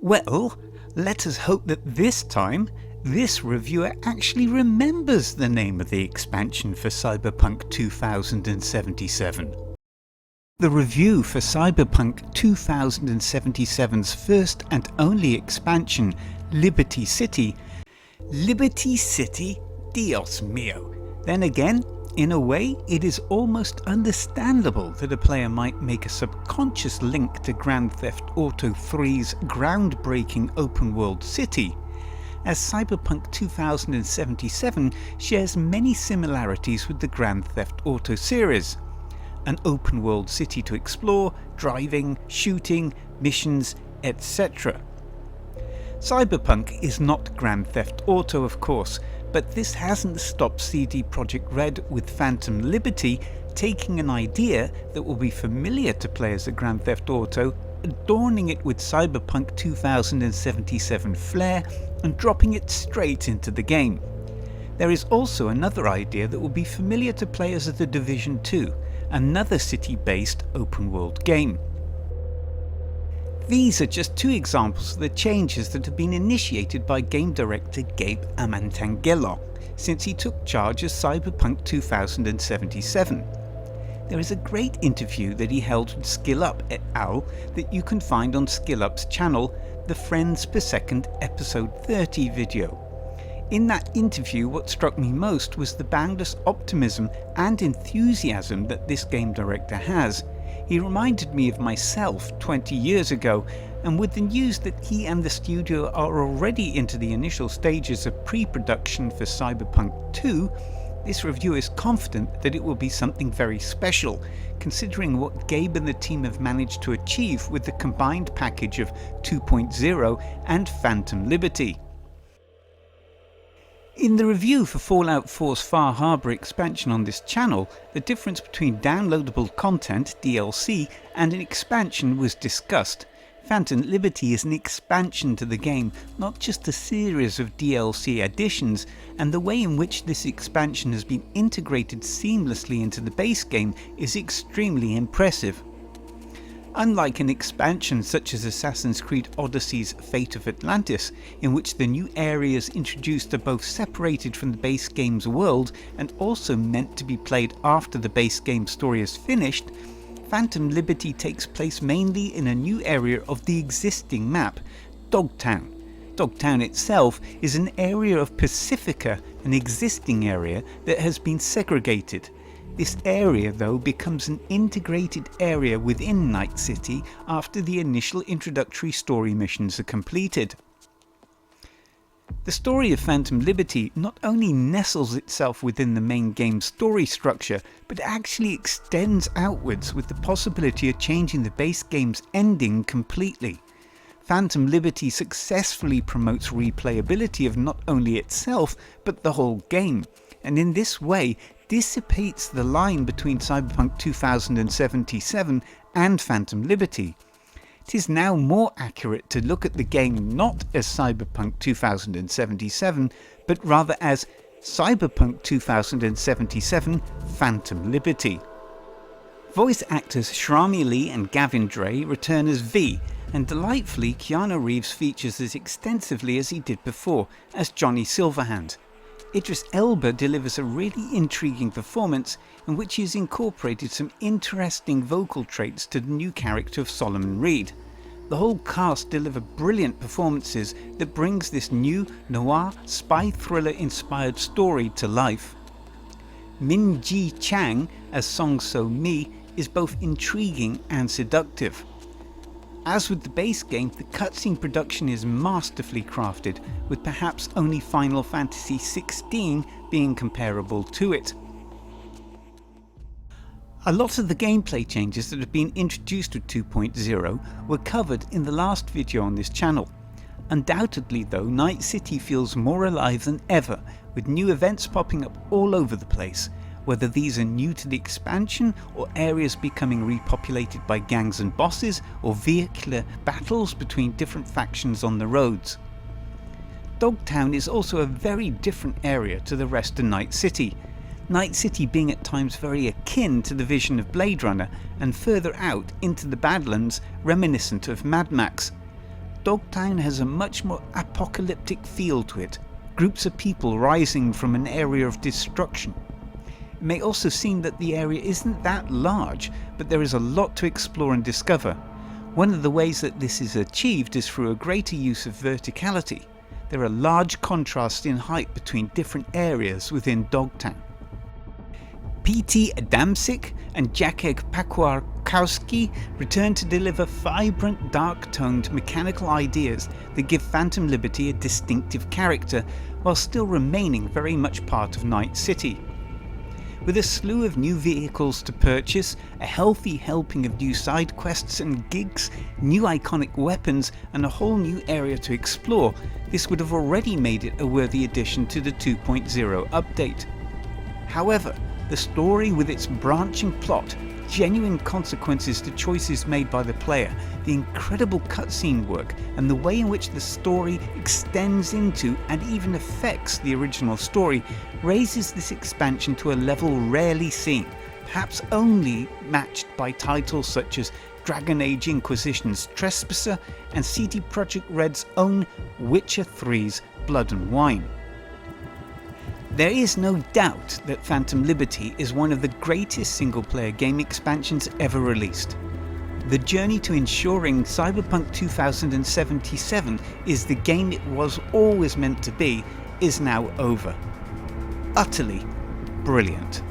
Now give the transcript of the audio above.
Well, let us hope that this time, this reviewer actually remembers the name of the expansion for Cyberpunk 2077. The review for Cyberpunk 2077's first and only expansion, Liberty City, Dios mío. Then again, in a way, it is almost understandable that a player might make a subconscious link to Grand Theft Auto 3's groundbreaking open-world city, as Cyberpunk 2077 shares many similarities with the Grand Theft Auto series. An open-world city to explore, driving, shooting, missions, etc. Cyberpunk is not Grand Theft Auto, of course, but this hasn't stopped CD Projekt Red with Phantom Liberty taking an idea that will be familiar to players of Grand Theft Auto, adorning it with Cyberpunk 2077 flair and dropping it straight into the game. There is also another idea that will be familiar to players of The Division 2, another city-based open-world game. These are just two examples of the changes that have been initiated by game director Gabe Amantangelo since he took charge as Cyberpunk 2077. There is a great interview that he held with SkillUp et al. That you can find on SkillUp's channel, the Friends Per Second Episode 30 video. In that interview, what struck me most was the boundless optimism and enthusiasm that this game director has. He reminded me of myself 20 years ago, and with the news that he and the studio are already into the initial stages of pre-production for Cyberpunk 2, this review is confident that it will be something very special, considering what Gabe and the team have managed to achieve with the combined package of 2.0 and Phantom Liberty. In the review for Fallout 4's Far Harbor expansion on this channel, the difference between downloadable content, DLC, and an expansion was discussed. Phantom Liberty is an expansion to the game, not just a series of DLC additions, and the way in which this expansion has been integrated seamlessly into the base game is extremely impressive. Unlike an expansion such as Assassin's Creed Odyssey's Fate of Atlantis, in which the new areas introduced are both separated from the base game's world and also meant to be played after the base game story is finished, Phantom Liberty takes place mainly in a new area of the existing map, Dogtown. Dogtown itself is an area of Pacifica, an existing area that has been segregated. This area, though, becomes an integrated area within Night City after the initial introductory story missions are completed. The story of Phantom Liberty not only nestles itself within the main game's story structure, but actually extends outwards with the possibility of changing the base game's ending completely. Phantom Liberty successfully promotes replayability of not only itself, but the whole game, and in this way dissipates the line between Cyberpunk 2077 and Phantom Liberty. It is now more accurate to look at the game not as Cyberpunk 2077, but rather as Cyberpunk 2077 Phantom Liberty. Voice actors Shrami Lee and Gavin Dre return as V, and delightfully Keanu Reeves features as extensively as he did before as Johnny Silverhand. Idris Elba delivers a really intriguing performance in which he has incorporated some interesting vocal traits to the new character of Solomon Reed. The whole cast deliver brilliant performances that brings this new noir spy thriller inspired story to life. Min Ji Chang as Song So Mi is both intriguing and seductive. As with the base game, the cutscene production is masterfully crafted, with perhaps only Final Fantasy XVI being comparable to it. A lot of the gameplay changes that have been introduced with 2.0 were covered in the last video on this channel. Undoubtedly though, Night City feels more alive than ever, with new events popping up all over the place, whether these are new to the expansion or areas becoming repopulated by gangs and bosses or vehicular battles between different factions on the roads. Dogtown is also a very different area to the rest of Night City. Night City being at times very akin to the vision of Blade Runner and further out into the Badlands reminiscent of Mad Max. Dogtown has a much more apocalyptic feel to it, groups of people rising from an area of destruction. It may also seem that the area isn't that large, but there is a lot to explore and discover. One of the ways that this is achieved is through a greater use of verticality. There are large contrasts in height between different areas within Dogtown. P.T. Adamczyk and Jacek Pakwarkowski return to deliver vibrant, dark-toned mechanical ideas that give Phantom Liberty a distinctive character, while still remaining very much part of Night City. With a slew of new vehicles to purchase, a healthy helping of new side quests and gigs, new iconic weapons, and a whole new area to explore, this would have already made it a worthy addition to the 2.0 update. However, the story with its branching plot, genuine consequences to choices made by the player, the incredible cutscene work, and the way in which the story extends into and even affects the original story raises this expansion to a level rarely seen, perhaps only matched by titles such as Dragon Age Inquisition's Trespasser and CD Projekt Red's own Witcher 3's Blood and Wine. There is no doubt that Phantom Liberty is one of the greatest single-player game expansions ever released. The journey to ensuring Cyberpunk 2077 is the game it was always meant to be is now over. Utterly brilliant.